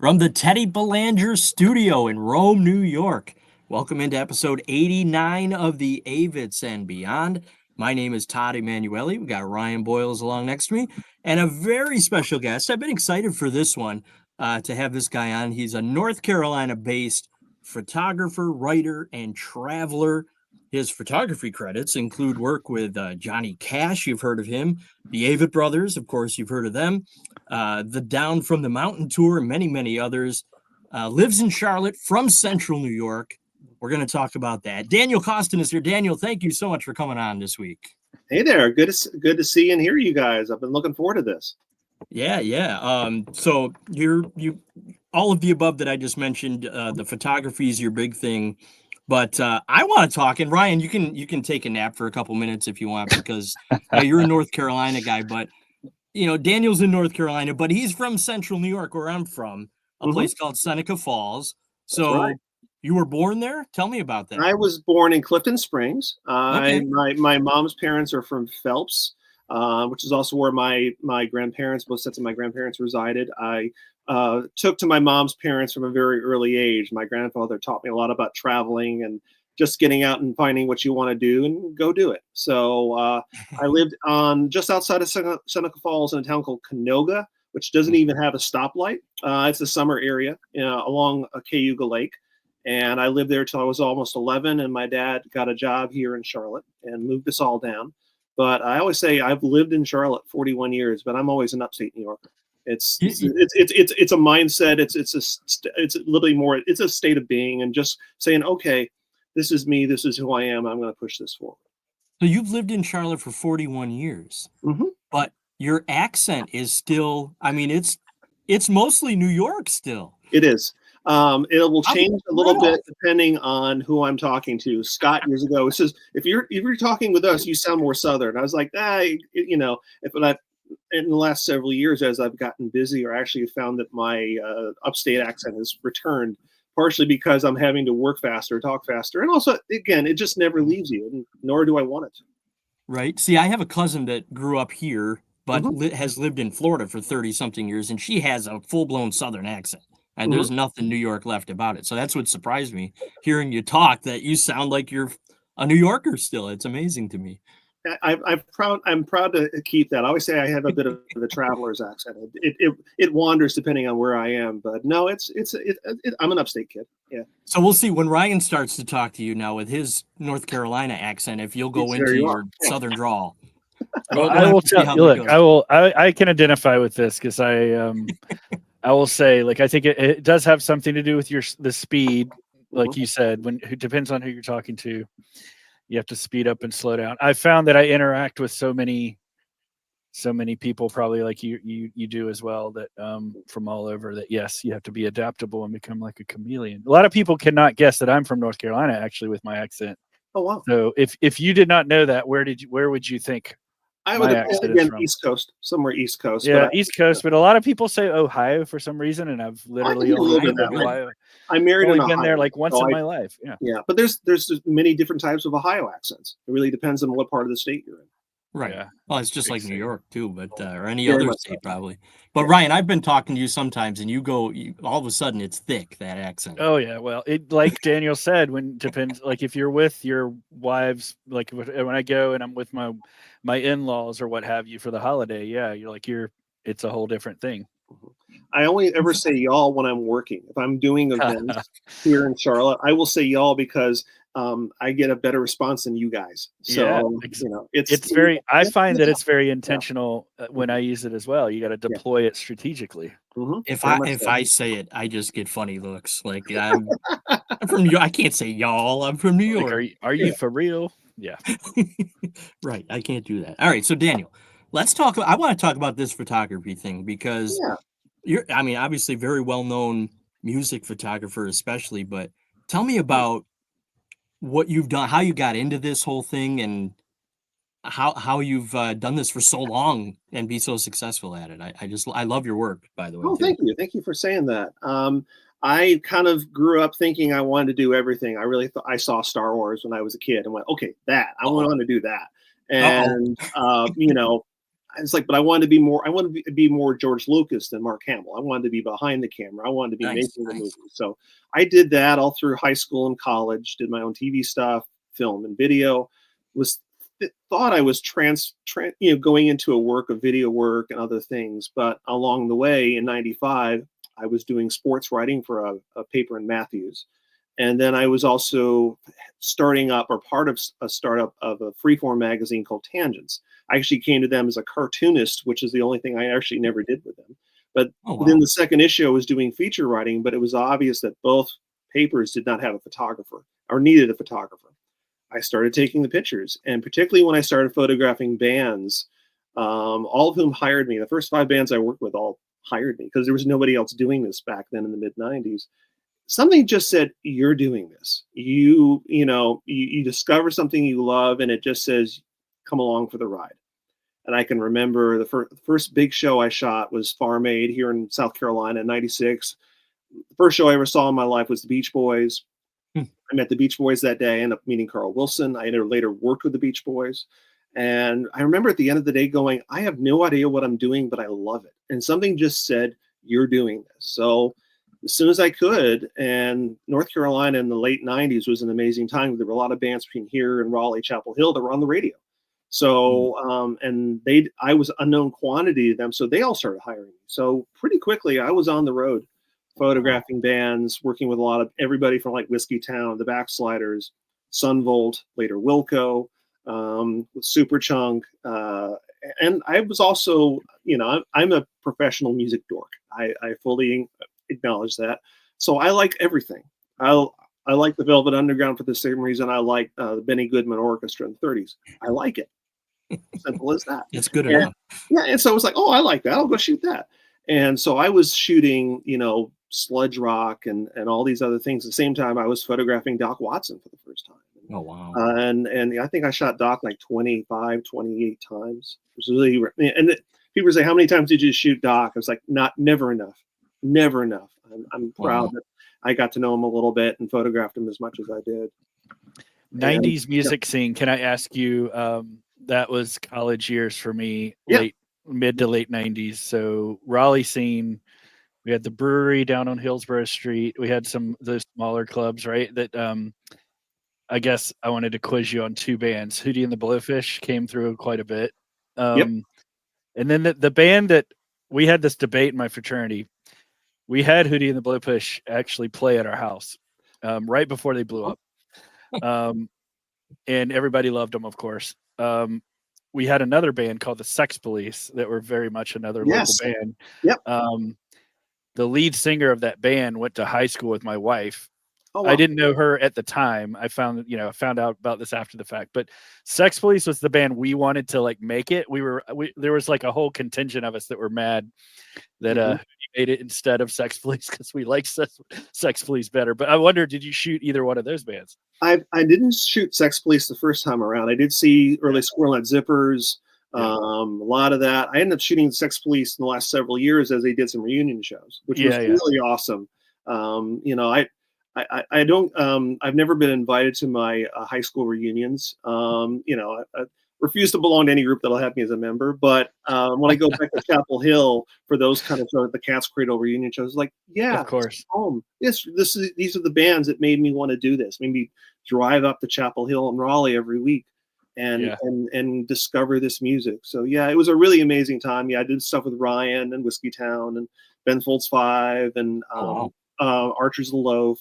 From the Teddy Belanger studio in Rome, New York. Welcome into episode 89 of the Avetts and Beyond. My name is Todd Emanuele. We got Ryan Boyles along next to me and a very special guest. I've been excited for this one to have this guy on. He's a North Carolina-based photographer, writer, and traveler. His photography credits include work with Johnny Cash. You've heard of him. The Avett Brothers, of course, you've heard of them. The Down from the Mountain Tour, and many, many others. Lives in Charlotte from Central New York. We're going to talk about that. Daniel Coston is here. Daniel, thank you so much for coming on this week. Hey there. Good to see and hear you guys. I've been looking forward to this. Yeah. So you all of the above that I just mentioned, the photography is your big thing. But I want to talk, and Ryan, you can take a nap for a couple minutes if you want, because you're a North Carolina guy, but Daniel's in North Carolina, but he's from Central New York, where I'm from, a place called Seneca Falls. So right. You were born there? Tell me about that. I was born in Clifton Springs. Okay. My mom's parents are from Phelps, which is also where my grandparents, both sets of my grandparents resided. I took to my mom's parents from a very early age. My grandfather taught me a lot about traveling and just getting out and finding what you want to do and go do it. So I lived on just outside of Seneca Falls in a town called Canoga, which doesn't even have a stoplight. It's a summer area along Cayuga Lake. And I lived there till I was almost 11, and my dad got a job here in Charlotte and moved us all down. But I always say I've lived in Charlotte 41 years, but I'm always an upstate New Yorker. It's a mindset. It's literally more. It's a state of being, and just saying, okay, this is me. This is who I am. I'm going to push this forward. So you've lived in Charlotte for 41 years, but your accent is still. I mean, it's mostly New York still. It is. It will change a little bit depending on who I'm talking to. Scott years ago says, if you're talking with us, you sound more Southern. I was like, in the last several years, as I've gotten busier, I actually found that my upstate accent has returned, partially because I'm having to work faster, talk faster, and also, again, it just never leaves you, and nor do I want it to. Right. See, I have a cousin that grew up here, but has lived in Florida for 30-something years, and she has a full-blown Southern accent. And there's nothing New York left about it. So that's what surprised me, hearing you talk, that you sound like you're a New Yorker still. It's amazing to me. I'm proud to keep that. I always say I have a bit of the traveler's accent. It wanders depending on where I am, but no, I'm an upstate kid. Yeah. So we'll see when Ryan starts to talk to you now with his North Carolina accent, if you'll go into your Southern drawl. Well, I will tell you. Look, I can identify with this because I will say, like, I think it does have something to do with the speed, like you said. It depends on who you're talking to. You have to speed up and slow down. I found that I interact with so many people, probably like you do as well, that from all over. That yes, you have to be adaptable and become like a chameleon. A lot of people cannot guess that I'm from North Carolina, actually, with my accent. Oh wow! So if you did not know that, where would you think? I would have been East Coast, somewhere East Coast. Yeah, East Coast. But a lot of people say Ohio for some reason, and I've literally only been Ohio. I married in Ohio. Been there like once in my life. Yeah. Yeah, but there's many different types of Ohio accents. It really depends on what part of the state you're in. Right. Yeah. Well, it's just like New York too, but or any other state probably. But Ryan, I've been talking to you sometimes, and all of a sudden it's thick, that accent. Oh yeah. Well, it, like Daniel said, depends. Like if you're with your wives, like when I go and I'm with my in-laws or what have you for the holiday, yeah, it's a whole different thing. I only ever say y'all when I'm working. If I'm doing events here in Charlotte, I will say y'all because I get a better response than you guys. So it's very. I find that it's very intentional when I use it as well. You got to deploy it strategically. If I say it, I just get funny looks. Like I'm from New York. I can't say y'all. I'm from New York. Like, are you for real? Yeah. Right. I can't do that. All right. So Daniel, let's talk. I want to talk about this photography thing because you're, obviously very well-known music photographer, especially, but tell me about what you've done, how you got into this whole thing, and how you've done this for so long and be so successful at it. I love your work, by the way. Oh, thank you. Thank you for saying that. I kind of grew up thinking I wanted to do everything. I really thought I saw Star Wars when I was a kid and went, okay, I want to do that. And, it's like, but I wanted to be more. I wanted to be more George Lucas than Mark Hamill. I wanted to be behind the camera. I wanted to be making the movie. So I did that all through high school and college. Did my own TV stuff, film and video. Thought I was going into a work of video work and other things. But along the way, in '95, I was doing sports writing for a paper in Matthews. And then I was also starting up, or part of a startup of a freeform magazine called Tangents. I actually came to them as a cartoonist, which is the only thing I actually never did with them. But within the second issue, I was doing feature writing, but it was obvious that both papers did not have a photographer or needed a photographer. I started taking the pictures, and particularly when I started photographing bands, all of whom hired me. The first 5 bands I worked with all hired me because there was nobody else doing this back then in the mid '90s. Something just said, you're doing this. You discover something you love, and it just says, come along for the ride. And I can remember the first big show I shot was Farm Aid here in South Carolina in '96. The first show I ever saw in my life was the Beach Boys. I met the Beach Boys that day. I ended up meeting Carl Wilson. I later worked with the Beach Boys. And I remember at the end of the day going, I have no idea what I'm doing, but I love it. And something just said, you're doing this. So as soon as I could, and North Carolina in the late '90s was an amazing time. There were a lot of bands between here and Raleigh, Chapel Hill that were on the radio. So, I was unknown quantity to them. So they all started hiring me. So pretty quickly I was on the road photographing bands, working with a lot of everybody from like Whiskey Town, the Backsliders, Sunvolt, later Wilco, Superchunk. And I was also, I'm a professional music dork. I fully acknowledge that. So I like everything. I like the Velvet Underground for the same reason I like the Benny Goodman Orchestra in the '30s. I like it. Simple as that. It's good enough. Yeah, and so I was like, oh, I like that. I'll go shoot that. And so I was shooting, sludge rock and all these other things. At the same time, I was photographing Doc Watson for the first time. Oh, wow. And I think I shot Doc like 28 times. It was really, and people say, how many times did you shoot Doc? I was like, never enough. Never enough. I'm proud that I got to know him a little bit and photographed him as much as I did. 90s music scene. Can I ask you, that was college years for me, mid to late 90s. So Raleigh scene, we had the brewery down on Hillsborough Street. We had some of those smaller clubs, right? That I guess I wanted to quiz you on 2 bands. Hootie and the Blowfish came through quite a bit. And then the band that we had this debate in my fraternity. We had Hootie and the Blowfish actually play at our house right before they blew up. And everybody loved them, of course. We had another band called the Sex Police that were very much another local band. The lead singer of that band went to high school with my wife. Oh, wow. I didn't know her at the time. I found out about this after the fact. But Sex Police was the band we wanted to like make it. There was like a whole contingent of us that were mad that we made it instead of Sex Police because we like Sex Police better. But I wonder, did you shoot either one of those bands? I didn't shoot Sex Police the first time around. I did see Early Squirrel at Zippers. A lot of that. I ended up shooting Sex Police in the last several years as they did some reunion shows, which was really awesome. I don't. I've never been invited to my high school reunions. I refuse to belong to any group that'll have me as a member. But when I go back to Chapel Hill for those kind of shows, the Cat's Cradle reunion shows, like, of course, home. Yes, these are the bands that made me want to do this. Made me drive up to Chapel Hill and Raleigh every week and discover this music. So it was a really amazing time. I did stuff with Ryan and Whiskey Town and Ben Folds 5 and Archers of the Loaf.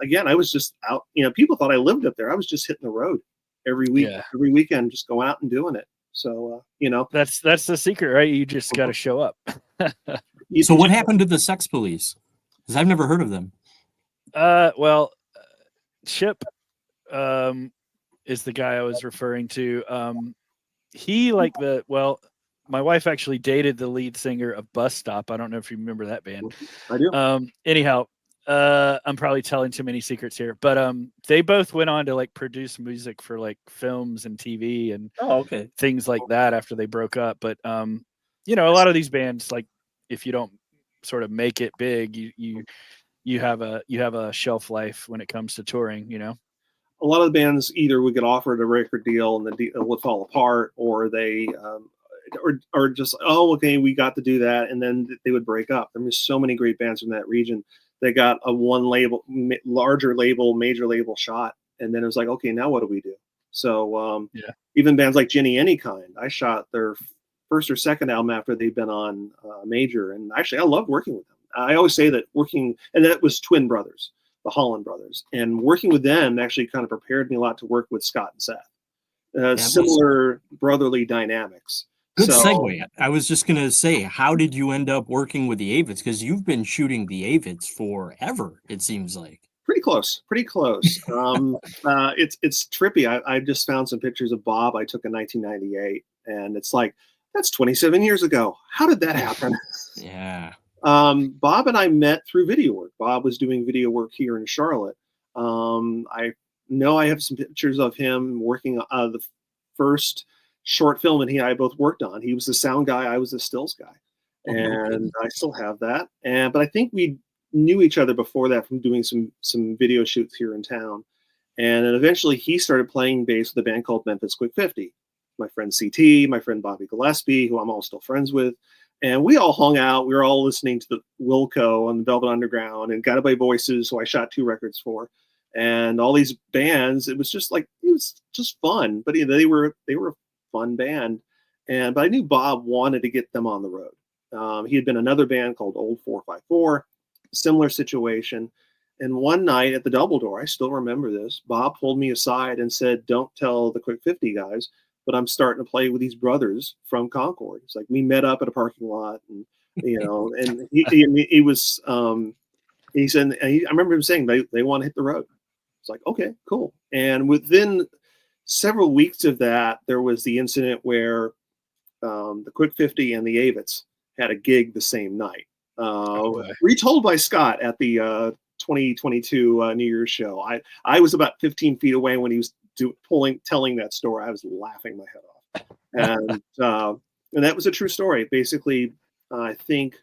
Again, I was just out, people thought I lived up there. I was just hitting the road every week, every weekend, just going out and doing it. So, that's the secret, right? You just got to show up. So what happened to the Sex Police? Because I've never heard of them. Chip, is the guy I was referring to. My wife actually dated the lead singer of Bus Stop. I don't know if you remember that band. I do. Anyhow, I'm probably telling too many secrets here, but they both went on to like produce music for like films and TV and things like that after they broke up. But a lot of these bands, like if you don't sort of make it big, you have a shelf life when it comes to touring. A lot of the bands either would get offered a record deal and the deal would fall apart, or they or just, oh, okay, we got to do that, and then they would break up. There were so many great bands from that region. They got a one label, larger label, major label shot, and then it was like, okay, now what do we do? So even bands like Ginny Anykind, I shot their first or second album after they'd been on major, and actually I loved working with them. I always say that and that was twin brothers, the Holland brothers, and working with them actually kind of prepared me a lot to work with Scott and Seth. Similar brotherly dynamics. Good segue. I was just going to say, how did you end up working with the Avetts? Because you've been shooting the Avetts forever, it seems like. Pretty close. It's trippy. I just found some pictures of Bob I took in 1998, and it's like, that's 27 years ago. How did that happen? Yeah. Bob and I met through video work. Bob was doing video work here in Charlotte. I know I have some pictures of him working on the first short film that he and I both worked on. He was the sound guy, I was the stills guy, and I still have that. But I think we knew each other before that from doing some video shoots here in town. And then eventually he started playing bass with a band called Memphis Quick 50. My friend CT, my friend Bobby Gillespie, who I'm all still friends with. And we all hung out. We were all listening to the Wilco and the Velvet Underground and Guided by Voices, who I shot 2 records for. And all these bands, it was just fun. But they were a fun band. But I knew Bob wanted to get them on the road. He had been another band called Old 454, similar situation. And one night at the Double Door, I still remember this, Bob pulled me aside and said, "Don't tell the Quick 50 guys, but I'm starting to play with these brothers from Concord." It's like, we met up at a parking lot, and and he was he said, I remember him saying they want to hit the road. It's like, okay, cool. And within several weeks of that, there was the incident where the Quick 50 and the Avetts had a gig the same night. Retold by Scott at the 2022 New Year's show. I was about 15 feet away when he was telling that story. I was laughing my head off, and that was a true story. Basically, I think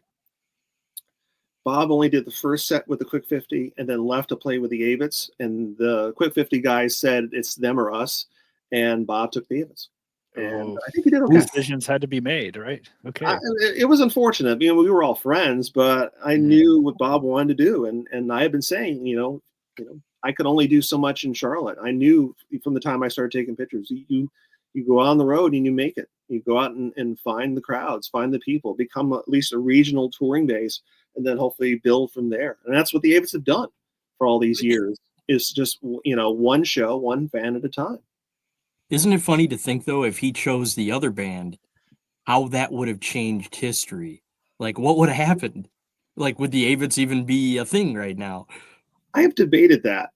Bob only did the first set with the Quick 50 and then left to play with the Avetts, and the Quick 50 guys said it's them or us, and Bob took the Avetts. And I think he did okay. Decisions had to be made, right? Okay. It was unfortunate. We were all friends, but I knew what Bob wanted to do, and I had been saying, I could only do so much in Charlotte. I knew from the time I started taking pictures, you go on the road and you make it. You go out and find the crowds, find the people, become at least a regional touring base, and then hopefully build from there. And that's what the Avetts have done for all these years. Is just one show, one fan at a time. Isn't it funny to think, though, if he chose the other band, how that would have changed history? Like, what would have happened? Like, would the Avetts even be a thing right now? I have debated that.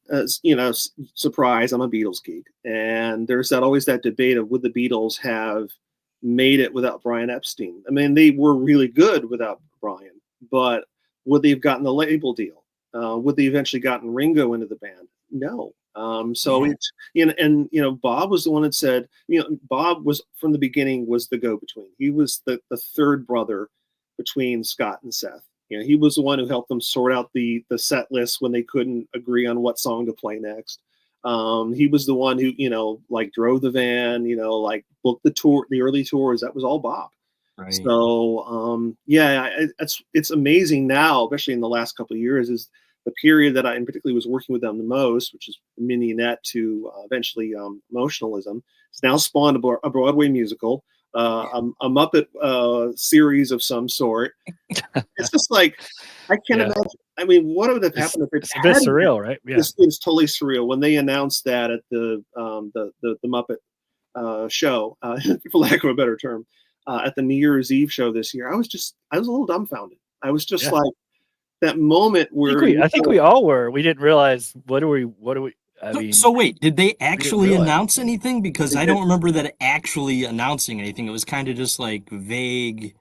Surprise, I'm a Beatles geek. And there's always that debate of, would the Beatles have made it without Brian Epstein? I mean, they were really good without Brian, but would they have gotten the label deal? Would they eventually gotten Ringo into the band? No. It's, Bob was the one that said, Bob was from the beginning was the go-between. He was the third brother between Scott and Seth. He was the one who helped them sort out the set list when they couldn't agree on what song to play next. He was the one who, drove the van, booked the tour, the early tours. That was all Bob. Right. So, it's amazing now, especially in the last couple of years, is the period that I in particularly was working with them the most, which is Mignonette to eventually Emotionalism. It's now spawned a Broadway musical, a Muppet series of some sort. It's just like, I can't imagine. I mean, what would have happened if it's a bit surreal, right? Yeah. It's totally surreal. When they announced that at the Muppet show, for lack of a better term, at the New Year's Eve show this year, I was a little dumbfounded. I was just like, that moment where I think we all were. We didn't realize what do we. I mean, so wait, did they actually announce anything? Because I don't remember that actually announcing anything. It was kind of just like vague.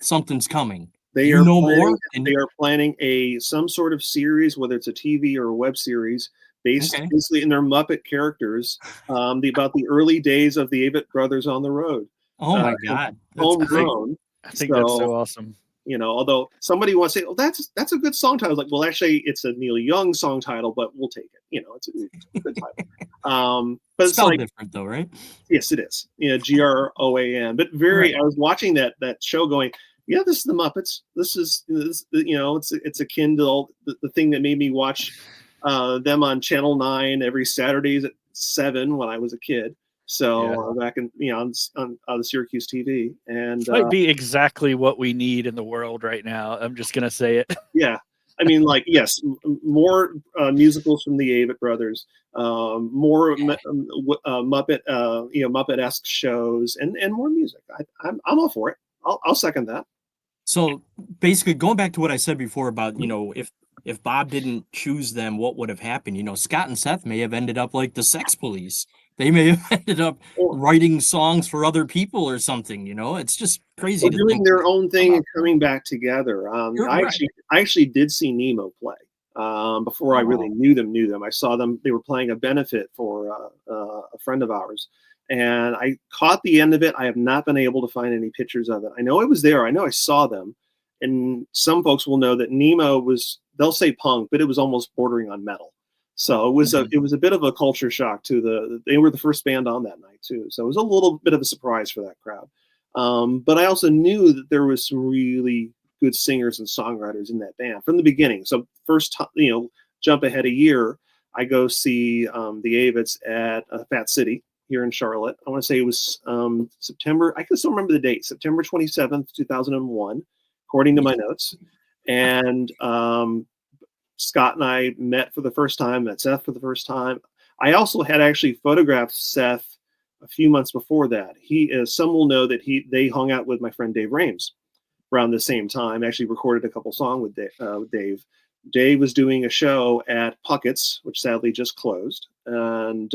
Something's coming. They are planning some sort of series, whether it's a TV or a web series, basically in their Muppet characters, about the early days of the Avett brothers on the road. Oh my God, homegrown. I think that's so awesome. Although somebody wants to say, "Oh, that's a good song title." I was like, well, actually, it's a Neil Young song title, but we'll take it. It's a good title. But it's spelled like different though, right? yes, it is. Groan. But Right. I was watching that show, going, yeah, this is the Muppets. This is it's akin to the thing that made me watch them on Channel 9 every Saturdays at 7 when I was a kid. So back in on the Syracuse TV, and might be exactly what we need in the world right now. I'm just gonna say it. Yeah, I mean, like, yes, more musicals from the Avett brothers, more Muppet, Muppet-esque shows, and more music. I'm all for it. I'll second that. So basically, going back to what I said before about, if Bob didn't choose them, what would have happened? Scott and Seth may have ended up like the Sex Police. They may have ended up writing songs for other people or something. It's just crazy to doing think their own thing and coming back together. I actually did see Nemo play before I really knew them. I saw them. They were playing a benefit for a friend of ours. And I caught the end of it. I have not been able to find any pictures of it. I know it was there. I know I saw them. And some folks will know that Nemo they'll say punk, but it was almost bordering on metal. So it was a bit of a culture shock they were the first band on that night too. So it was a little bit of a surprise for that crowd. But I also knew that there was some really good singers and songwriters in that band from the beginning. So first, jump ahead a year, I go see the Avetts at Fat City here in Charlotte. I want to say it was September. I can still remember the date, September 27th, 2001, according to my notes. And Scott and I met for the first time, met Seth for the first time. I also had actually photographed Seth a few months before that. Some will know that they hung out with my friend Dave Rames around the same time. Actually recorded a couple songs with Dave. Dave was doing a show at Puckett's, which sadly just closed, and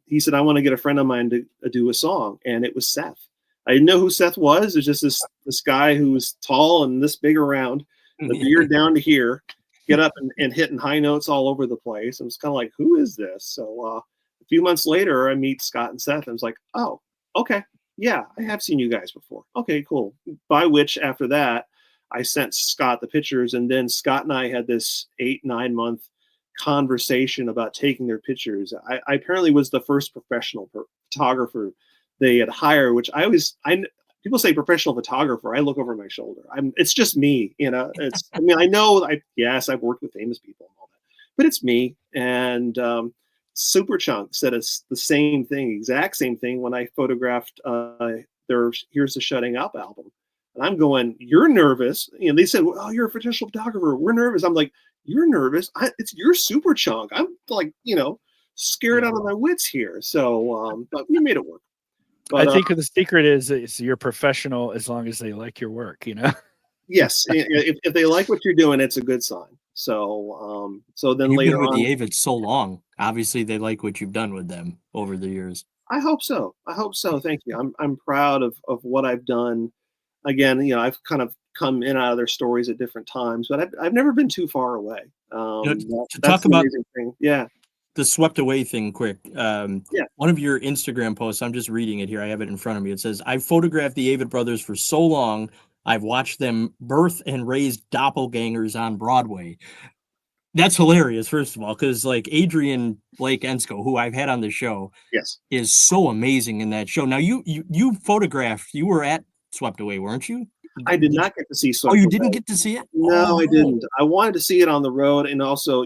he said, I want to get a friend of mine to do a song, and it was Seth. I didn't know who Seth was. It was just this guy who was tall and this big around, the beard down to here, get up and hitting high notes all over the place. And it's kind of like, who is this? So a few months later, I meet Scott and Seth, and I was like, oh, okay, yeah, I have seen you guys before. Okay, cool. By which, after that, I sent Scott the pictures, and then Scott and I had this 8-9 month conversation about taking their pictures. I apparently was the first professional photographer they had hired, which people say professional photographer. I look over my shoulder. It's just me, I know I've worked with famous people and all that, but it's me. And Superchunk said it's the same thing, exact same thing when I photographed their Here's the Shutting Up album. And I'm going, you're nervous. They said, well, you're a professional photographer. We're nervous. I'm like, you're nervous. You're Superchunk. I'm like, scared out of my wits here. So, but we made it work. But, I think the secret is you're professional as long as they like your work, Yes. If they like what you're doing, it's a good sign. So, then you've later been with on, the Avetts so long. Obviously, they like what you've done with them over the years. I hope so. Thank you. I'm proud of what I've done. Again, I've kind of come in and out of their stories at different times, but I've never been too far away. To that's talk the about amazing thing. Yeah. The swept away thing quick. One of your Instagram posts, I'm just reading it here. I have it in front of me. It says, I've photographed the Avett brothers for so long. I've watched them birth and raise doppelgangers on Broadway. That's hilarious, first of all, because like Adrian Blake Ensko, who I've had on the show, yes, is so amazing in that show. Now you photographed, you were at Swept Away, weren't you? I did not get to see Swept Oh, you Away. didn't get to see it? No, I didn't. I wanted to see it on the road, and also,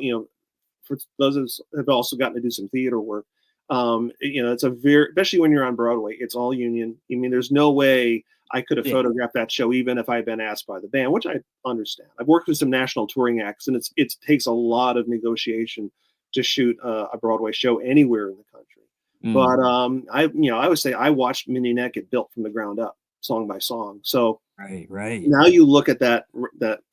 for those of us have also gotten to do some theater work. It's especially when you're on Broadway, it's all union. I mean, there's no way I could have photographed that show, even if I'd been asked by the band, which I understand. I've worked with some national touring acts, and it takes a lot of negotiation to shoot a Broadway show anywhere in the country. But I would say I watched Mignonette get built from the ground up, song by song. So right. Now you look at that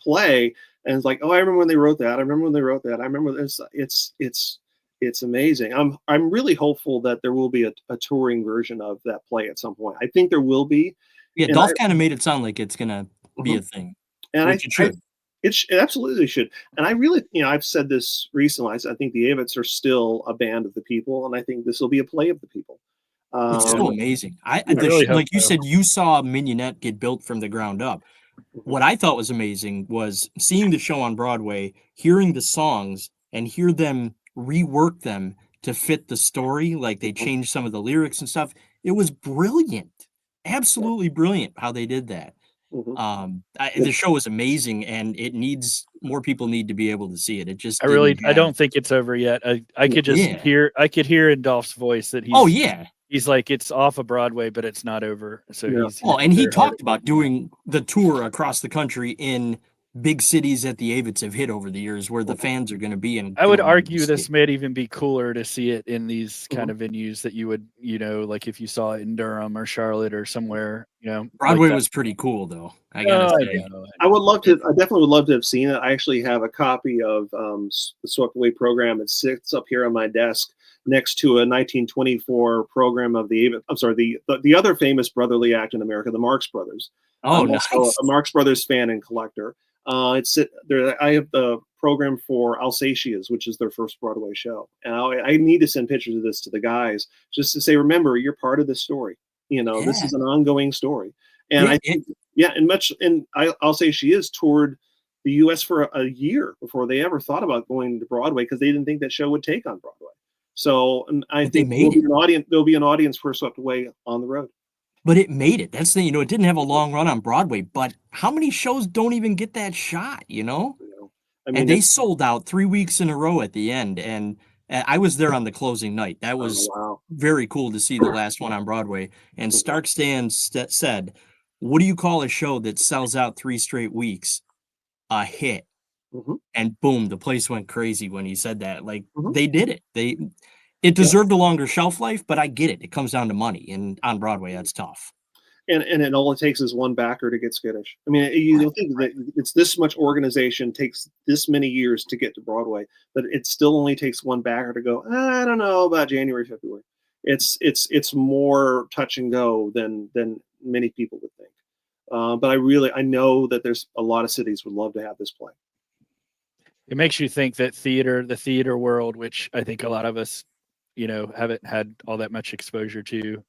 play, and it's like, oh, I remember when they wrote that. I remember when they wrote that. I remember this. It's amazing. I'm really hopeful that there will be a touring version of that play at some point. I think there will be. Yeah, Dolph kind of made it sound like it's gonna be a thing, and it should. It absolutely should. And I really, I've said this recently. I think the Avetts are still a band of the people, and I think this will be a play of the people. It's so amazing. really like you said, you saw Mignonette get built from the ground up. what I thought was amazing was seeing the show on Broadway, hearing the songs, and hear them rework them to fit the story. Like they changed some of the lyrics and stuff. It was brilliant, absolutely brilliant how they did that. The show was amazing, and it needs more people need to be able to see it. It just I don't think it's over yet. I could just hear in Dolph's voice that he's like, it's off of Broadway, but it's not over. So and he talked about doing the tour across the country in big cities that the Avetts have hit over the years where the fans are going to be in. I would argue this might even be cooler to see it in these kind of venues that you would, like if you saw it in Durham or Charlotte or somewhere, Broadway was pretty cool though. I gotta say. I definitely would love to have seen it. I actually have a copy of the Swept Away program. It sits up here on my desk next to a 1924 program of the other famous brotherly act in America, the Marx Brothers. Oh, nice. A Marx Brothers fan and collector. I have the program for Alsatias, which is their first Broadway show. And I need to send pictures of this to the guys just to say, remember, you're part of this story. This is an ongoing story. And Alsatias toured the U.S. for a year before they ever thought about going to Broadway because they didn't think that show would take on Broadway. So I think there'll be an audience for Swept Away on the road. But it made it. That's the it didn't have a long run on Broadway, but how many shows don't even get that shot, I mean, and they sold out 3 weeks in a row at the end, and I was there on the closing night. That was very cool to see the last one on Broadway. And Stark Stan said, "What do you call a show that sells out 3 straight weeks? A hit." And boom, the place went crazy when he said that. Like they did it. It deserved a longer shelf life, but I get it. It comes down to money, and on Broadway, that's tough. And it all it takes is one backer to get skittish. I mean, you don't think that it's this much organization takes this many years to get to Broadway, but it still only takes one backer to go, I don't know about January, February. It's more touch and go than many people would think. But I know that there's a lot of cities would love to have this play. It makes you think that the theater world, which I think a lot of us, haven't had all that much exposure to.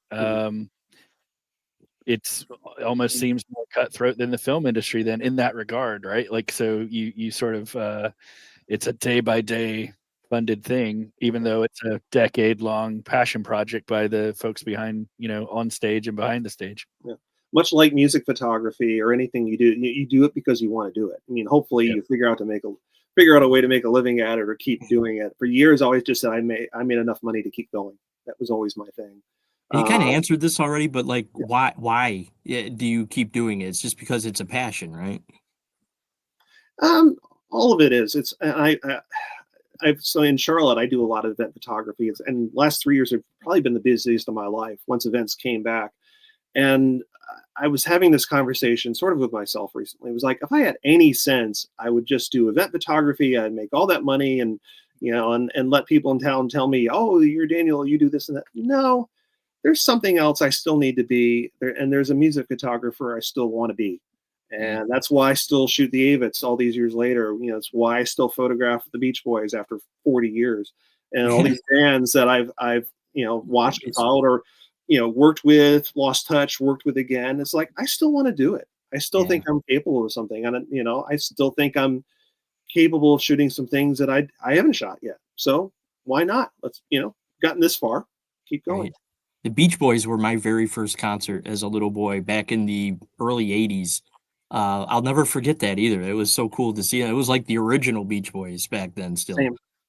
It almost seems more cutthroat than the film industry then in that regard, right? Like, so you sort of, it's a day by day funded thing, even though it's a decade long passion project by the folks behind, on stage and behind the stage. Yeah. Much like music photography or anything you do, you do it because you want to do it. I mean, hopefully you figure out a way to make a living at it or keep doing it. For years, I always just said I made enough money to keep going. That was always my thing. You kind of answered this already, but like, why do you keep doing it? It's just because it's a passion, right? All of it is. It's so in Charlotte, I do a lot of event photography, and last 3 years have probably been the busiest of my life once events came back. And I was having this conversation sort of with myself recently. It was like, if I had any sense, I would just do event photography. I'd make all that money and let people in town tell me, oh, you're Daniel, you do this and that. No, there's something else I still need to be there. And there's a music photographer I still want to be. And that's why I still shoot the Avetts all these years later. It's why I still photograph the Beach Boys after 40 years and all these bands that I've watched and followed or, worked with, lost touch, worked with again. It's like, I still want to do it. I still think I'm capable of something. And, I still think I'm capable of shooting some things that I haven't shot yet. So why not? Let's, gotten this far, keep going. Right. The Beach Boys were my very first concert as a little boy back in the early 80s. I'll never forget that either. It was so cool to see. It was like the original Beach Boys back then still.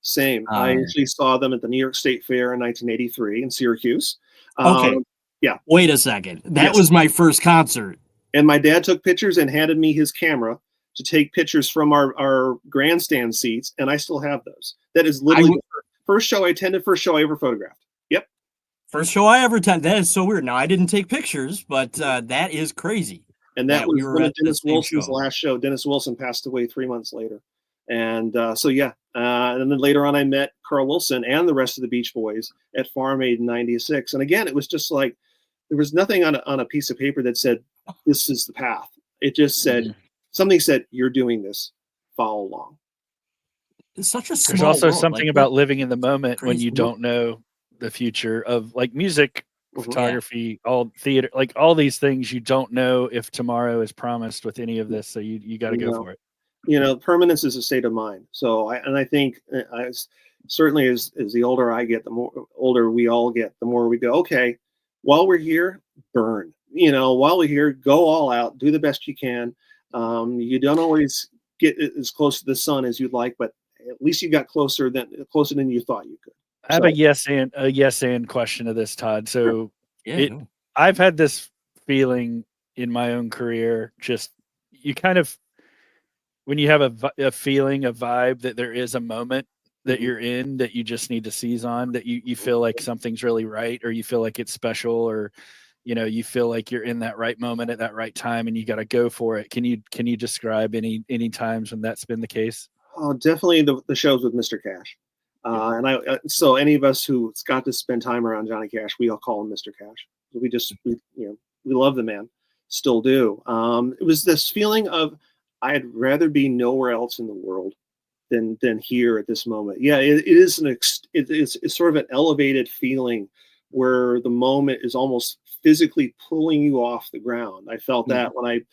Same. I actually saw them at the New York State Fair in 1983 in Syracuse. Okay. Yeah. Wait a second. That was my first concert. And my dad took pictures and handed me his camera to take pictures from our grandstand seats, and I still have those. That is literally the first show I attended, first show I ever photographed. Yep. First show I ever attended. That is so weird. Now, I didn't take pictures, but that is crazy. And that was one of Dennis Wilson's last show. Dennis Wilson passed away 3 months later. And and then later on I met Carl Wilson and the rest of the Beach Boys at Farm Aid in 96. And again, it was just like, there was nothing on a piece of paper that said, this is the path. It just said, something said, you're doing this, follow along. It's such a small There's also world. something about living in the moment when you don't know the future of like music. photography, all theater, like all these things. You don't know if tomorrow is promised with any of this, so you got to go for it. Permanence is a state of mind. So I think certainly as the older I get, the more older we all get, the more we go, okay, while we're here, burn. While we're here, go all out, do the best you can. You don't always get as close to the sun as you'd like, but at least you got closer than you thought you could. I have a yes and question to this, Todd. So I've had this feeling in my own career, just you kind of, when you have a feeling, a vibe that there is a moment that you're in that you just need to seize on, that you feel like something's really right, or you feel like it's special, or you feel like you're in that right moment at that right time and you got to go for it. Can you describe any times when that's been the case? Oh, definitely the shows with Mr. Cash. And so any of us who got to spend time around Johnny Cash, we all call him Mr. Cash. We love the man, still do. It was this feeling of, I'd rather be nowhere else in the world than here at this moment. Yeah, it's sort of an elevated feeling where the moment is almost physically pulling you off the ground. I felt that when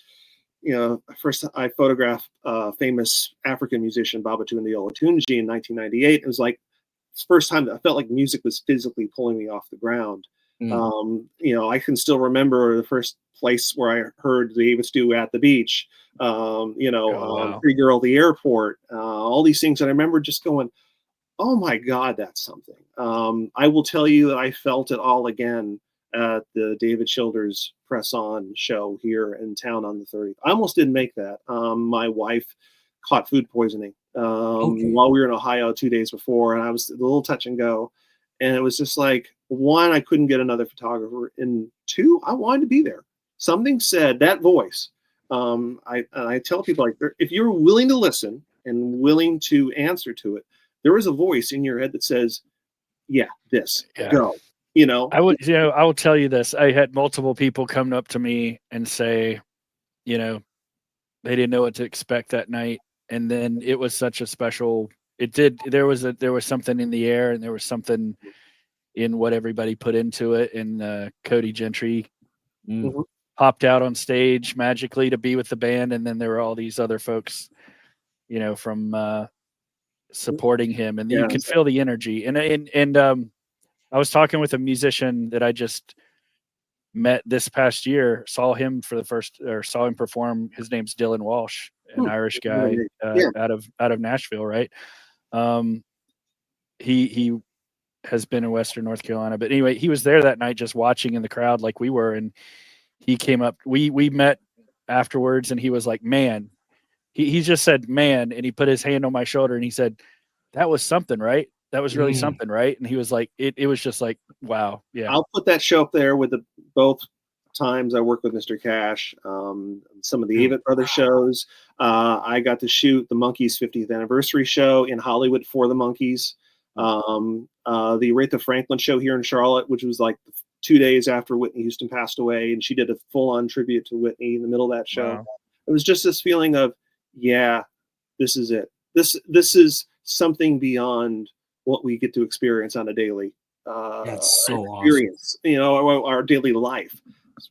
first I photographed famous African musician Babatunde Olatunji in 1998. It was like the first time that I felt like music was physically pulling me off the ground. I can still remember the first place where I heard the Avetts do At the Beach, Free Girl at the Airport, all these things. And I remember just going, oh my God, that's something. I will tell you that I felt it all again at the David Childers Press On show here in town on the 30th. I almost didn't make that. My wife caught food poisoning while we were in Ohio 2 days before, and I was a little touch and go. And it was just like, one, I couldn't get another photographer, and two, I wanted to be there. Something said, that voice. I tell people, like, if you're willing to listen and willing to answer to it, there is a voice in your head that says, go. I will tell you this. I had multiple people come up to me and say, they didn't know what to expect that night. And then it was such a special, there was something in the air, and there was something in what everybody put into it. And Cody Gentry popped out on stage magically to be with the band. And then there were all these other folks, from supporting him, and you could feel the energy. And I was talking with a musician that I just met this past year, saw him perform. His name's Dylan Walsh, an Irish guy out of Nashville, right? He has been in Western North Carolina, but anyway, he was there that night just watching in the crowd like we were, and he came up. We met afterwards, and he was like, man, he just said, man, and he put his hand on my shoulder and he said, that was something, right? That was really something, right? And he was like, it was just like, wow. Yeah. I'll put that show up there with both times I worked with Mr. Cash, some of the Avett Brothers shows. I got to shoot the Monkees 50th anniversary show in Hollywood for the Monkees. The Aretha Franklin show here in Charlotte, which was like 2 days after Whitney Houston passed away, and she did a full-on tribute to Whitney in the middle of that show. Wow. It was just this feeling of, this is it. This is something beyond what we get to experience on a daily that's so experience, awesome. Our daily life.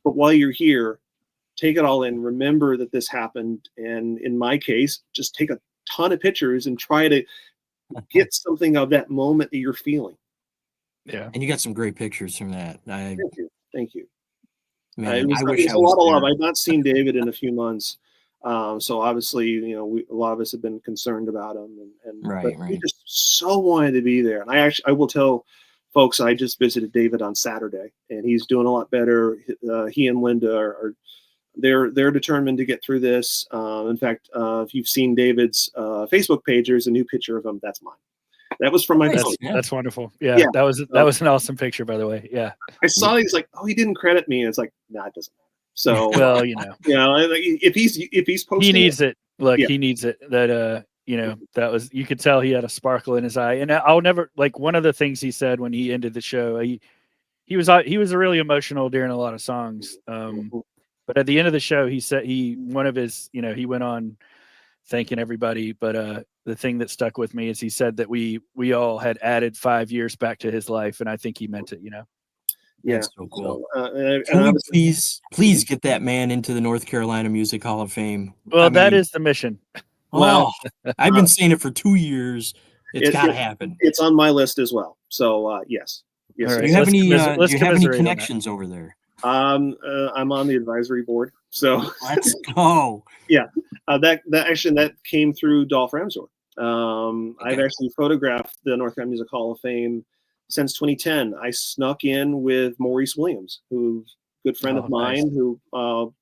But while you're here, take it all in. Remember that this happened, and in my case, just take a ton of pictures and try to get something of that moment that you're feeling. Yeah, and you got some great pictures from that. Thank you. Man, I wish a lot of love. I've not seen David in a few months. So obviously, a lot of us have been concerned about him, but he just so wanted to be there. And I will tell folks, I just visited David on Saturday, and he's doing a lot better. He and Linda they're determined to get through this. In fact, if you've seen David's Facebook page, there's a new picture of him. That's mine. That was from my book. That's wonderful. Yeah, that was an awesome picture, by the way. Yeah, I saw he's like, he didn't credit me, and it's like, nah, it doesn't matter. So well, if he's posting, he needs it. Look, he needs it. That that was, you could tell he had a sparkle in his eye. And I'll never, like, one of the things he said when he ended the show, he was really emotional during a lot of songs. But at the end of the show, he said he went on thanking everybody. But the thing that stuck with me is he said that we all had added 5 years back to his life, and I think he meant it. Yeah. That's so cool. Can we please get that man into the North Carolina Music Hall of Fame? Well, that is the mission. Well, I've been saying it for 2 years. It's got to happen. It's on my list as well. So yes. All right. Do you have any connections over there? I'm on the advisory board. So let's go. Yeah, that came through Dolph Ramsor. I've actually photographed the North Carolina Music Hall of Fame since 2010. I snuck in with Maurice Williams, who's a good friend of mine, who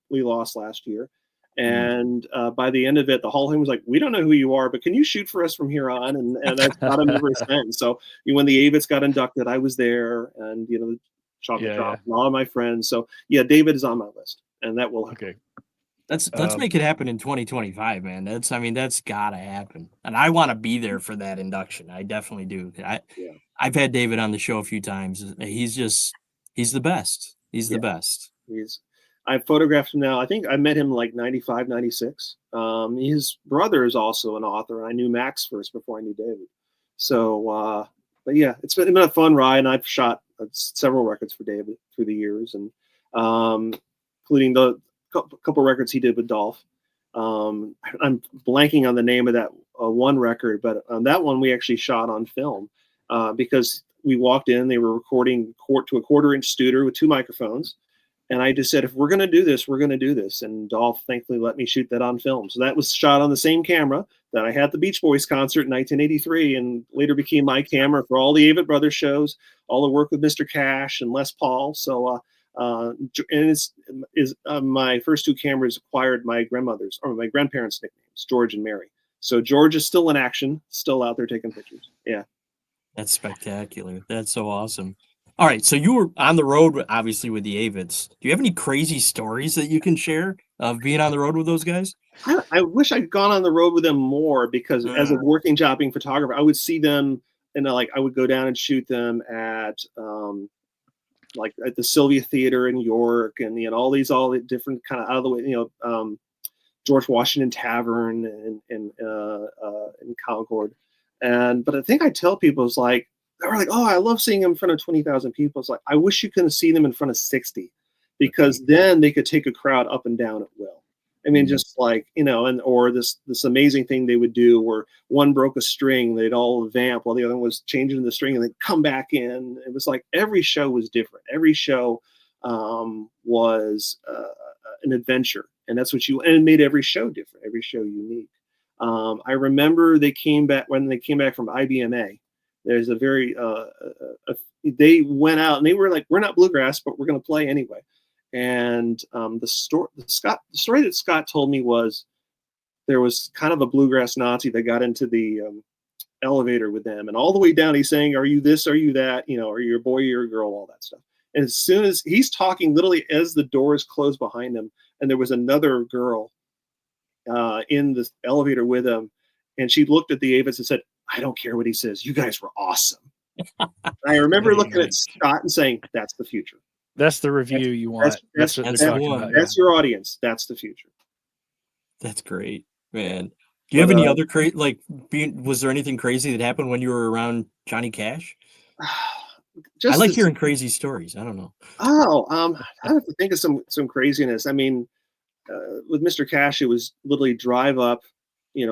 we lost last year. And by the end of it, the Hall of Fame was like, "We don't know who you are, but can you shoot for us from here on?" And I've got him ever since. So when the Avetts got inducted, I was there, and the Chocolate Drop and all of my friends. So yeah, David is on my list, and that will happen. Okay. Let's make it happen in 2025, man. That's gotta happen, and I want to be there for that induction. I definitely do. I've had David on the show a few times. He's the best. He's the best. I photographed him now. I think I met him like 95, 96. His brother is also an author, and I knew Max first before I knew David. So, but yeah, it's been a fun ride, and I've shot several records for David through the years, and including the couple records he did with Dolph. I'm blanking on the name of that one record, but on that one we actually shot on film because we walked in, they were recording to a 1/4-inch studio with 2 microphones. And I just said, if we're going to do this, we're going to do this. And Dolph thankfully let me shoot that on film. So that was shot on the same camera that I had at the Beach Boys concert in 1983 and later became my camera for all the Avett Brothers shows, all the work with Mr. Cash and Les Paul. So, and my first 2 cameras acquired my grandmother's or my grandparents' nicknames, George and Mary. So George is still in action, still out there taking pictures. Yeah. That's spectacular. That's so awesome. All right, so you were on the road, obviously, with the Avetts. Do you have any crazy stories that you can share of being on the road with those guys? I wish I'd gone on the road with them more because as a working jobbing photographer, I would see them and I would go down and shoot them at like at the Sylvia Theater in York and all the different kind of out of the way, George Washington Tavern in Concord. But I think I tell people it's like, they were like, "Oh, I love seeing them in front of 20,000 people." It's like, I wish you could see them in front of 60 because then they could take a crowd up and down at will. I mean, just like, or this amazing thing they would do where one broke a string, they'd all vamp while the other one was changing the string and then come back in. It was like every show was different. Every show was an adventure. And that's and it made every show different, every show unique. I remember when they came back from IBMA. There's a very they went out and they were like, "We're not bluegrass, but we're going to play anyway." And the story that Scott told me was there was kind of a bluegrass Nazi that got into the elevator with them, and all the way down he's saying, "Are you this? Are you that? Are you a boy? Are you a girl?" All that stuff. And as soon as he's talking, literally as the doors closed behind him, and there was another girl in the elevator with him, and she looked at the Avetts and said, "I don't care what he says. You guys were awesome." I remember looking at Scott and saying, "That's the future. That's the review you want. That's what they're talking about. That's your audience. That's the future." That's great, man. Do you have any other was there anything crazy that happened when you were around Johnny Cash? I like hearing crazy stories. I don't know. I have to think of some craziness. I mean, with Mr. Cash, it was literally drive up,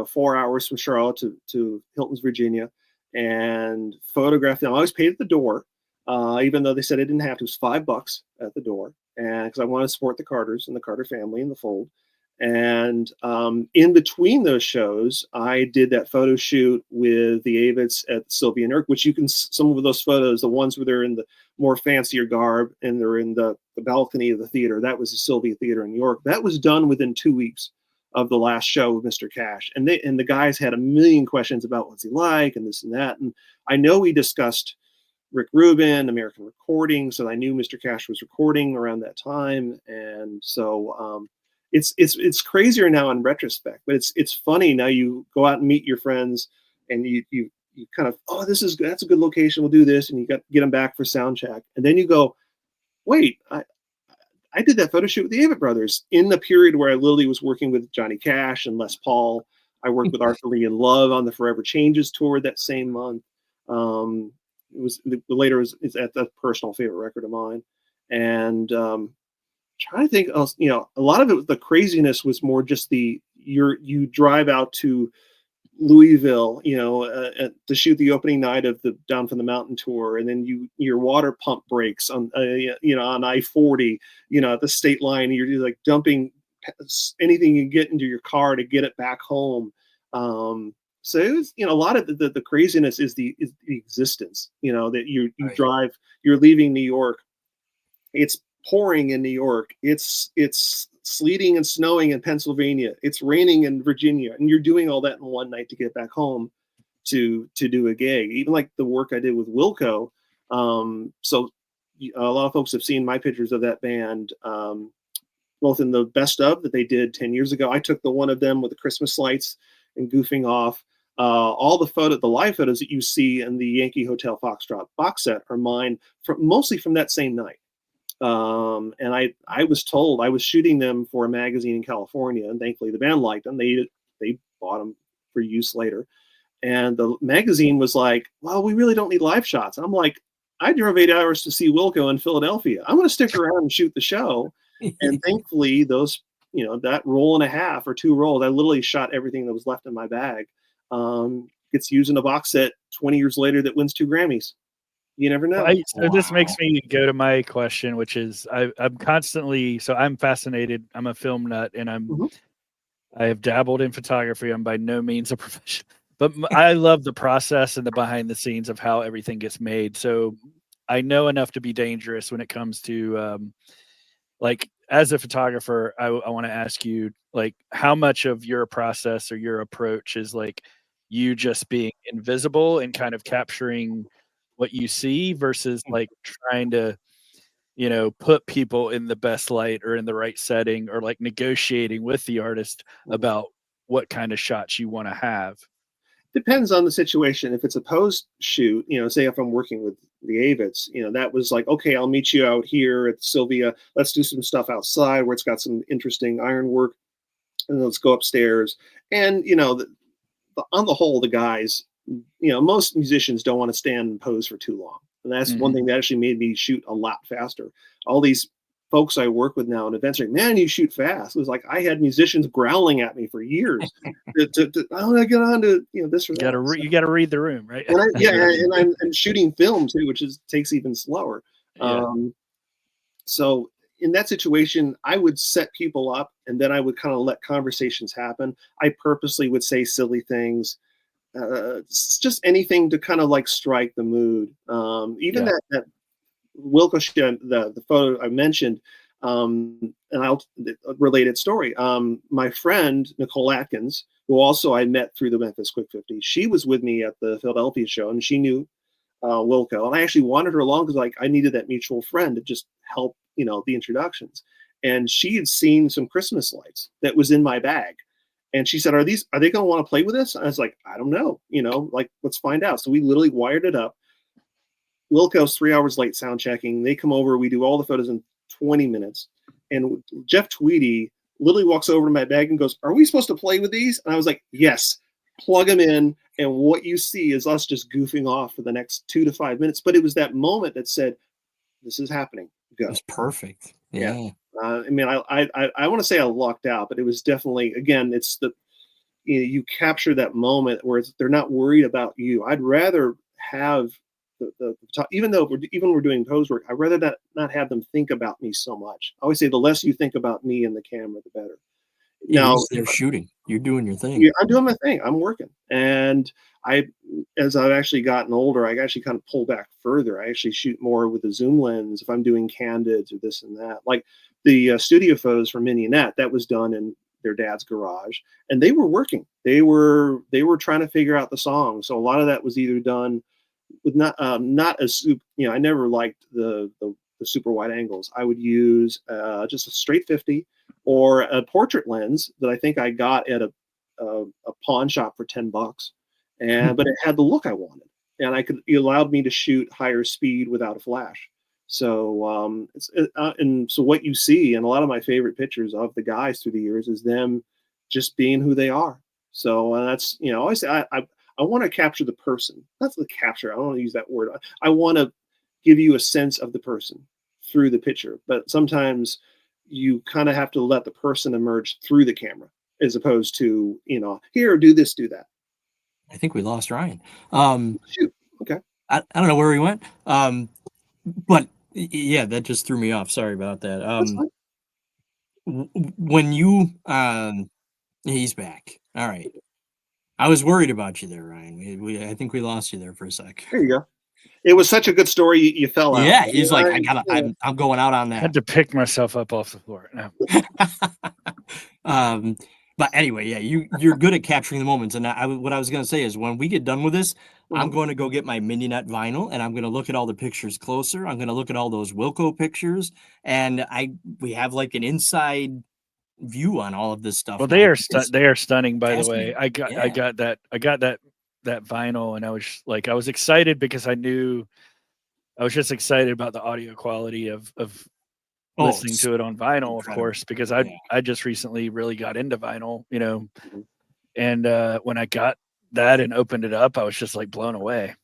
4 hours from Charlotte to Hilton's, Virginia, and photograph them. I always paid at the door, even though they said I didn't have to. It was $5 at the door, and because I wanted to support the Carters and the Carter family in the fold. And in between those shows, I did that photo shoot with the Avetts at Sylvia and Irk, which you can, some of those photos, the ones where they're in the more fancier garb and they're in the balcony of the theater, that was the Sylvia Theater in New York. That was done within 2 weeks of the last show with Mr. Cash. And the guys had a million questions about what's he like and this and that. And I know we discussed Rick Rubin, American Recording, so I knew Mr. Cash was recording around that time. And so it's crazier now in retrospect, but it's funny now. You go out and meet your friends, and you kind of, oh, that's a good location. We'll do this, and you get them back for sound check, and then you go, wait, I did that photo shoot with the Avett Brothers in the period where I literally was working with Johnny Cash and Les Paul. I worked with Arthur Lee and Love on the Forever Changes tour that same month. It's a personal favorite record of mine. And trying to think else, a lot of it, the craziness was more just you drive out to Louisville, to shoot the opening night of the Down from the Mountain tour, and then your water pump breaks on on I-40, at the state line. And you're like dumping anything you get into your car to get it back home. So it was, a lot of the craziness is the existence, that you Right. drive, you're leaving New York. It's pouring in New York. It's sleeting and snowing in Pennsylvania. It's raining in Virginia, and you're doing all that in one night to get back home to do a gig. Even like the work I did with Wilco. So a lot of folks have seen my pictures of that band, both in the best of that they did 10 years ago. I took the one of them with the Christmas lights and goofing off. All the live photos that you see in the Yankee Hotel Foxtrot box set are mine, mostly from that same night. And I was told I was shooting them for a magazine in California, and thankfully the band liked them. They bought them for use later. And the magazine was like, well, we really don't need live shots. I'm like, I drove 8 hours to see Wilco in Philadelphia. I'm going to stick around and shoot the show. And thankfully those, that roll and a half or 2 rolls, I literally shot everything that was left in my bag. Gets used in a box set 20 years later that wins 2 Grammys. You never know. So this makes me go to my question, which is I'm constantly, so I'm fascinated. I'm a film nut, and I have dabbled in photography. I'm by no means a professional, but I love the process and the behind the scenes of how everything gets made. So I know enough to be dangerous when it comes to like, as a photographer, I want to ask you, like, how much of your process or your approach is like you just being invisible and kind of capturing what you see versus like trying to, put people in the best light or in the right setting, or like negotiating with the artist about what kind of shots you want to have. Depends on the situation. If it's a post shoot, say if I'm working with the Avetts, that was like, okay, I'll meet you out here at Sylvia. Let's do some stuff outside where it's got some interesting ironwork, and let's go upstairs. And on the whole, the guys, most musicians don't want to stand and pose for too long. And that's one thing that actually made me shoot a lot faster. All these folks I work with now in events are like, man, you shoot fast. It was like I had musicians growling at me for years. I want to get on to this or that. You got to read the room, right? And I'm shooting film too, which takes even slower. Yeah. So in that situation, I would set people up, and then I would kind of let conversations happen. I purposely would say silly things. Just anything to kind of like strike the mood. Even that Wilco, the photo I mentioned, and the related story. My friend Nicole Atkins, who also I met through the Memphis Quick 50, she was with me at the Philadelphia show, and she knew Wilco, and I actually wanted her along because like I needed that mutual friend to just help the introductions. And she had seen some Christmas lights that was in my bag. And she said, are they going to want to play with this? I was like, I don't know, like, let's find out. So we literally wired it up. Wilco's 3 hours late sound checking. They come over. We do all the photos in 20 minutes. And Jeff Tweedy literally walks over to my bag and goes, are we supposed to play with these? And I was like, yes, plug them in. And what you see is us just goofing off for the next 2 to 5 minutes. But it was that moment that said, this is happening. Go. It's perfect. Yeah. I mean, I want to say I lucked out, but it was definitely, again, it's you capture that moment where they're not worried about you. I'd rather have even we're doing pose work, I'd rather not have them think about me so much. I always say the less you think about me and the camera, the better. Now they're shooting. You're doing your thing. Yeah, I'm doing my thing. I'm working. And as I've actually gotten older, I actually kind of pull back further. I actually shoot more with a zoom lens if I'm doing candids or this and that. Like the studio photos for Minnie and Nat, that was done in their dad's garage, and they were working. They were trying to figure out the song. So a lot of that was either done with not as I never liked the super wide angles. I would use just a straight 50 or a portrait lens that I think I got at a pawn shop for $10, but it had the look I wanted, and it allowed me to shoot higher speed without a flash. So and so what you see in a lot of my favorite pictures of the guys through the years is them just being who they are. So that's I always say I want to capture the person. That's the capture. I don't want to use that word. I want to give you a sense of the person through the picture, but sometimes you kind of have to let the person emerge through the camera as opposed to, here, do this, do that. I think we lost Ryan. Shoot. Okay. I don't know where he went. But yeah, that just threw me off. Sorry about that. When you, he's back. All right. I was worried about you there, Ryan. I think we lost you there for a sec. There you go. It was such a good story. You fell out. Yeah, he's like, I'm going out on that. I had to pick myself up off the floor. No. But anyway, yeah, you're good at capturing the moments. And what I was going to say is when we get done with this, I'm going to go get my Mini-Net vinyl and I'm going to look at all the pictures closer. I'm going to look at all those Wilco pictures, and we have like an inside view on all of this stuff. Well, they are stunning, by the way. I got that vinyl, and I was excited because I was just excited about the audio quality of listening to it on vinyl, of course, because I just recently really got into vinyl, and when I got that and opened it up, I was just like blown away.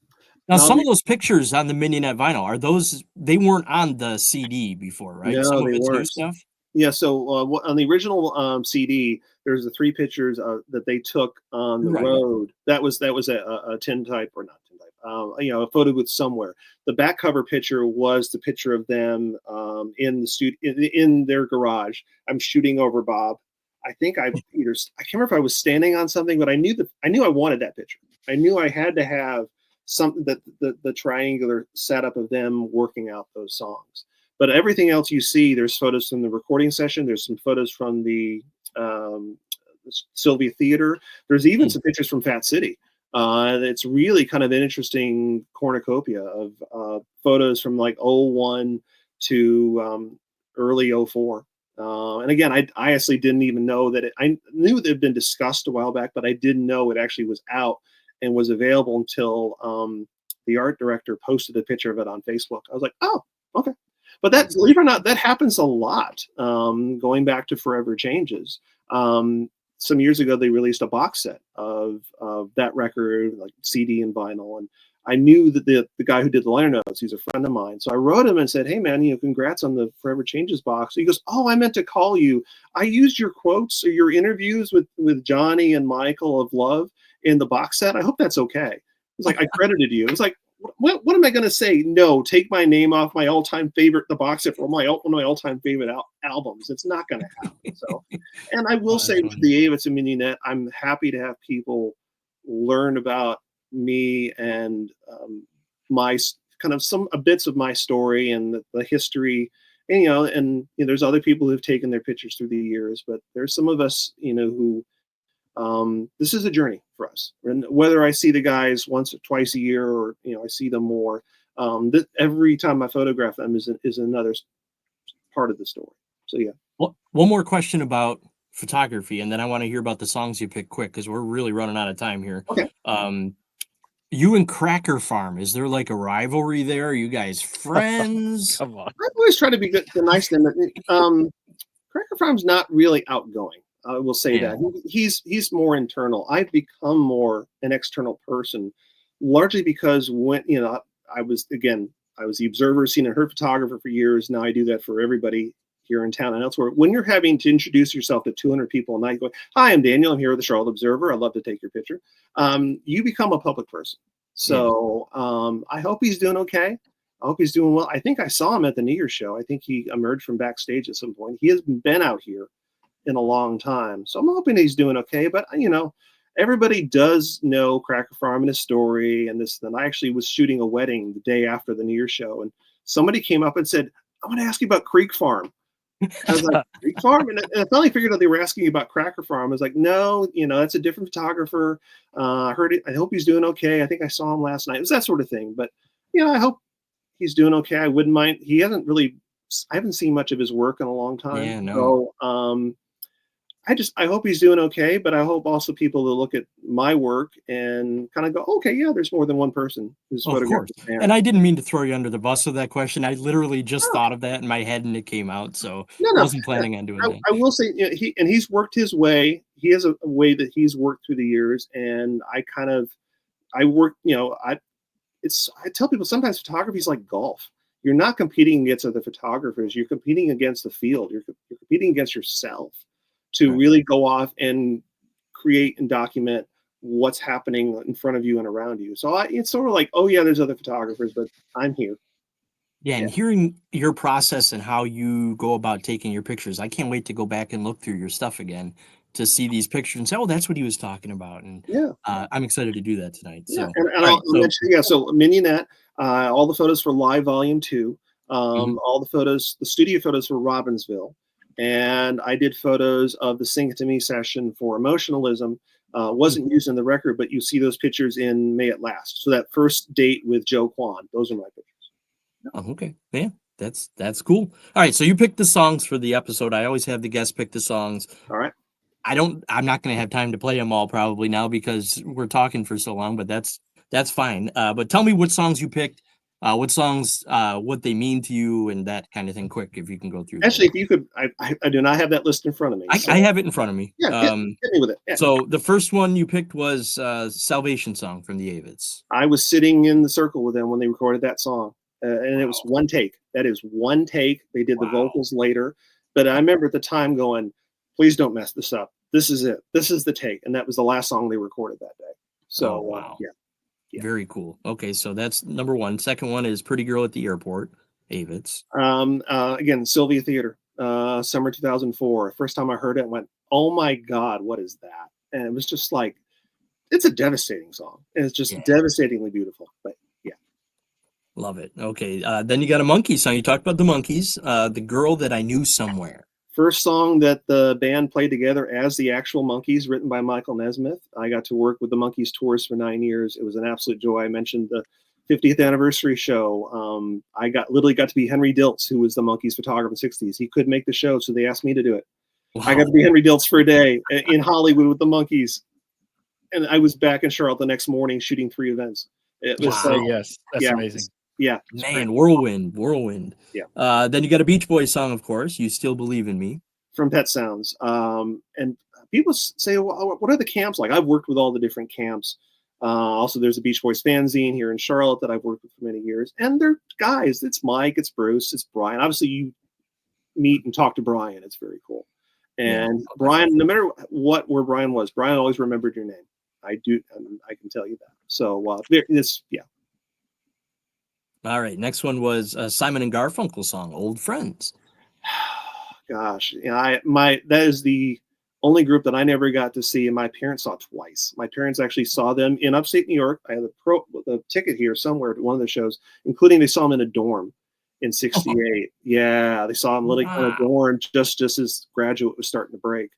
Now, some of those pictures on the Mini-Net vinyl, they weren't on the CD before, right? No, some of they it's weren't. New stuff. Yeah, so on the original CD, there's the 3 pictures that they took on the road. That was a tintype, or not tintype, a photo booth somewhere. The back cover picture was the picture of them in the studio, in their garage. I'm shooting over Bob. I think I can't remember if I was standing on something, but I knew I wanted that picture. I knew I had to have something, that the triangular setup of them working out those songs. But everything else you see, there's photos from the recording session. There's some photos from the Sylvia Theater. There's even some pictures from Fat City. It's really kind of an interesting cornucopia of photos from like 01 to early 04. And again, I honestly didn't even know that I knew that it had been discussed a while back, but I didn't know it actually was out and was available until the art director posted a picture of it on Facebook. I was like, oh, okay. But that, believe it or not, that happens a lot. Going back to Forever Changes. Some years ago, they released a box set of that record, like CD and vinyl. And I knew that the guy who did the liner notes, he's a friend of mine. So I wrote him and said, hey, man, congrats on the Forever Changes box. He goes, oh, I meant to call you. I used your quotes or your interviews with Johnny and Michael of Love in the box set. I hope that's okay. It's like, I credited you. It's like, what am I going to say? No, take my name off my all-time favorite, the box set for one of my all-time favorite albums. It's not going to happen. So, and I will say with the Avetts and Mini-Net, I'm happy to have people learn about me and my kind of some bits of my story and the history. And there's other people who've taken their pictures through the years, but there's some of us, who this is a journey for us. And whether I see the guys once or twice a year, or I see them more, every time I photograph them is another part of the story. So yeah. Well, one more question about photography, and then I want to hear about the songs you pick quick because we're really running out of time here. Okay. You and Cracker Farm, is there like a rivalry there? Are you guys friends? Come on. I've always tried to be good, nice to them. Cracker Farm's not really outgoing. I will say that he's more internal. I've become more an external person, largely because when I was the observer, seen and heard photographer for years. Now I do that for everybody here in town and elsewhere. When you're having to introduce yourself to 200 people a night, going, "Hi, I'm Daniel. I'm here with the Charlotte Observer. I'd love to take your picture." You become a public person. So I hope he's doing okay. I hope he's doing well. I think I saw him at the New Year's show. I think he emerged from backstage at some point. He hasn't been out here in a long time. So I'm hoping he's doing okay. But, everybody does know Cracker Farm and his story and this. And I actually was shooting a wedding the day after the New Year's show. And somebody came up and said, I want to ask you about Creek Farm. I was like, Creek Farm? And I finally figured out they were asking about Cracker Farm. I was like, no, that's a different photographer. I heard it. I hope he's doing okay. I think I saw him last night. It was that sort of thing. But, I hope he's doing okay. I wouldn't mind. I haven't seen much of his work in a long time. Yeah, no. So, I hope he's doing okay, but I hope also people to look at my work and kind of go, okay, yeah, there's more than one person who's photographed. And I didn't mean to throw you under the bus with that question. I literally just thought of that in my head and it came out. So I wasn't planning on doing that. I will say, he's worked his way. He has a way that he's worked through the years. And I tell people sometimes photography is like golf. you're not competing against other photographers. You're competing against the field. You're competing against yourself to really go off and create and document what's happening in front of you and around you. So it's sort of like, oh yeah, there's other photographers, but I'm here. Yeah, and hearing your process and how you go about taking your pictures, I can't wait to go back and look through your stuff again to see these pictures and say, oh, that's what he was talking about. And I'm excited to do that tonight. Yeah, So, and I'll mention, so Mignonette, all the photos for Live Volume 2, all the photos, the studio photos for Robbinsville, and I did photos of the Sing It To Me session for Emotionalism. Wasn't used in the record, but you see those pictures in May It Last. So that first date with Joe Kwan, those are my pictures. Oh, okay. Yeah, that's cool. All right, so you picked the songs for the episode. I always have the guests pick the songs. All right. I'm not going to have time to play them all probably now because we're talking for so long, but that's fine. But tell me what songs you picked, what songs, what they mean to you, and that kind of thing. Quick, if you can go through. Actually, if you could, I do not have that list in front of me. I have it in front of me. Yeah, hit me with it. Yeah. So the first one you picked was Salvation Song from the Avetts. I was sitting in the circle with them when they recorded that song, and it was one take. That is one take. They did the vocals later, but I remember at the time going, "Please don't mess this up. This is it. This is the take." And that was the last song they recorded that day. So yeah. Very cool. Okay, so that's number one. Second one is Pretty Girl at the Airport, Avetts. Again, Sylvia Theater, summer 2004. First time I heard it, I went, "Oh my God, what is that?" And it was just like, it's a devastating song. It's just devastatingly beautiful. But yeah. Love it. Okay, then you got a Monkees song. You talked about the Monkees, The Girl That I Knew Somewhere. First song that the band played together as the actual Monkees, written by Michael Nesmith. I got to work with the Monkees tours for 9 years. It was an absolute joy. I mentioned the 50th anniversary show. I literally got to be Henry Diltz, who was the Monkees photographer in the 60s. He couldn't make the show, so they asked me to do it. Wow. I got to be Henry Diltz for a day in Hollywood with the Monkees. And I was back in Charlotte the next morning shooting 3 events. It was that's amazing. Man, whirlwind. Yeah. Then you got a Beach Boys song, of course, You Still Believe in Me. From Pet Sounds. And people say, well, what are the camps like? I've worked with all the different camps. Also, there's a Beach Boys fanzine here in Charlotte that I've worked with for many years. And they're guys. It's Mike, it's Bruce, it's Brian. Obviously, you meet and talk to Brian. It's very cool. And Brian, no matter where Brian was, Brian always remembered your name. I can tell you that. So All right. Next one was Simon and Garfunkel song, Old Friends. Gosh, that is the only group that I never got to see, and my parents saw twice. My parents actually saw them in upstate New York. I have the ticket here somewhere to one of the shows, including they saw them in a dorm in '68. Yeah, they saw them literally in a dorm just as Graduate was starting to break.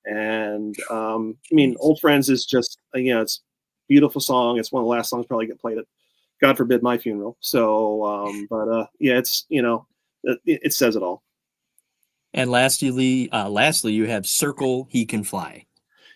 And Old Friends is just it's a beautiful song. It's one of the last songs probably get played at, God forbid, my funeral. So, it's it says it all. And lastly, you have Circle, He Can Fly.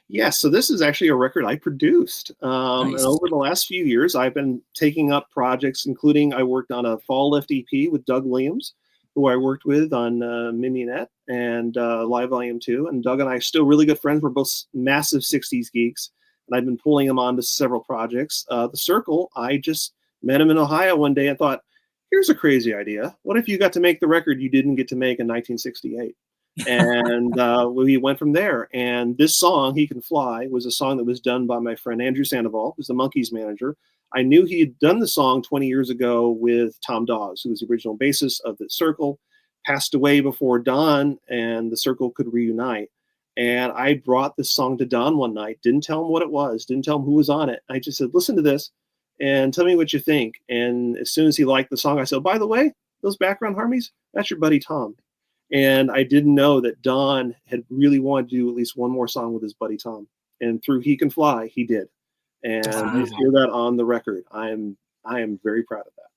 Yes, so this is actually a record I produced. And over the last few years, I've been taking up projects, including I worked on a Fall Lift EP with Doug Williams, who I worked with on Mignonette and Live Volume 2. And Doug and I are still really good friends. We're both massive 60s geeks. And I've been pulling him on to several projects. The Circle, I just met him in Ohio one day and thought, here's a crazy idea. What if you got to make the record you didn't get to make in 1968? And we went from there. And this song, He Can Fly, was a song that was done by my friend Andrew Sandoval, who's the Monkees manager. I knew he had done the song 20 years ago with Tom Dawes, who was the original bassist of the Circle, passed away before Don and the Circle could reunite. And I brought this song to Don one night, didn't tell him what it was, didn't tell him who was on it. I just said, listen to this and tell me what you think. And as soon as he liked the song, I said, by the way, those background harmonies, that's your buddy Tom. And I didn't know that Don had really wanted to do at least one more song with his buddy Tom. And through He Can Fly, he did. And you hear that on the record. I am very proud of that.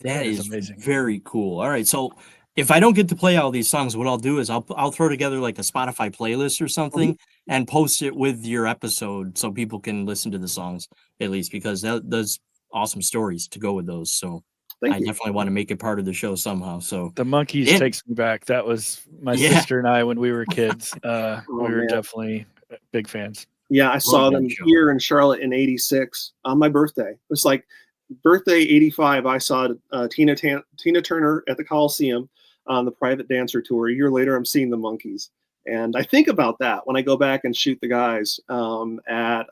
That is amazing. Very cool. All right. So if I don't get to play all these songs, what I'll do is I'll throw together like a Spotify playlist or something and post it with your episode so people can listen to the songs at least, because there's awesome stories to go with those. So I definitely want to make it part of the show somehow. So the Monkees takes me back. That was my sister and I when we were kids. We were definitely big fans. Yeah, I saw them here in Charlotte in '86 on my birthday. It was like birthday 85, I saw Tina Turner at the Coliseum on the Private Dancer tour. A year later, I'm seeing the Monkees, and I think about that when I go back and shoot the guys at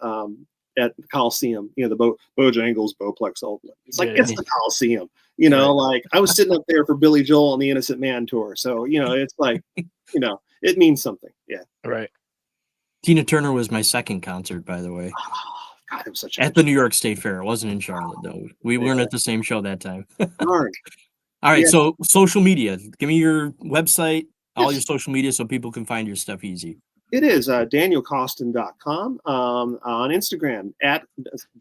the Coliseum. You know, the Bojangles Bowplex Ultimate. It's like it's the Coliseum. You know, like I was sitting up there for Billy Joel on the Innocent Man tour, so you know, it's like, you know, it means something. Yeah, right. Tina Turner was my second concert, by the way. Oh, God, it was such at the New York State Fair. It wasn't in Charlotte, though. We weren't at the same show that time. Darn. All right, so social media. Give me your website, all your social media, so people can find your stuff easy. It is DanielCoston.com. On Instagram, at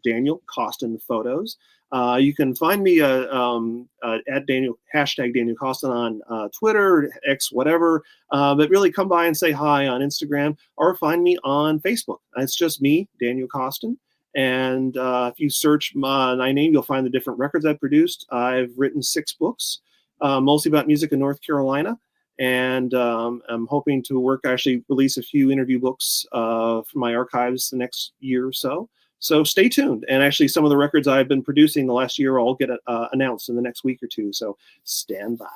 Daniel Coston Photos. You can find me at Daniel Coston on Twitter, X, whatever. But really come by and say hi on Instagram, or find me on Facebook. It's just me, Daniel Coston. And if you search my name, you'll find the different records I've produced. I've written 6 books, mostly about music in North Carolina. And I'm hoping to actually release a few interview books from my archives the next year or so. So stay tuned. And actually, some of the records I've been producing the last year will get announced in the next week or two. So stand by.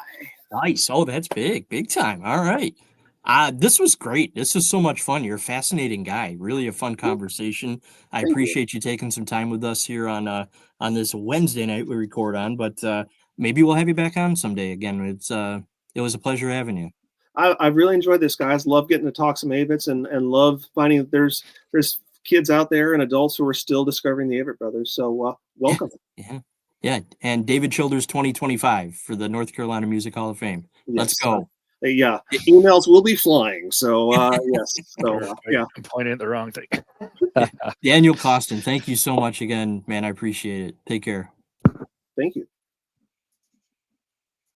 Nice. Oh, that's big time. All right. This was great. This was so much fun. You're a fascinating guy. Really a fun conversation. I appreciate you taking some time with us here on this Wednesday night we record on. But maybe we'll have you back on someday again. It was a pleasure having you. I really enjoyed this, guys. Love getting to talk some Avetts and love finding that there's kids out there and adults who are still discovering the Avett brothers. So welcome. Yeah. And David Childers 2025 for the North Carolina Music Hall of Fame. Let's go. Yeah, the emails will be flying. So yes. So I'm pointing at the wrong thing. Daniel Coston, thank you so much again, man. I appreciate it. Take care. Thank you.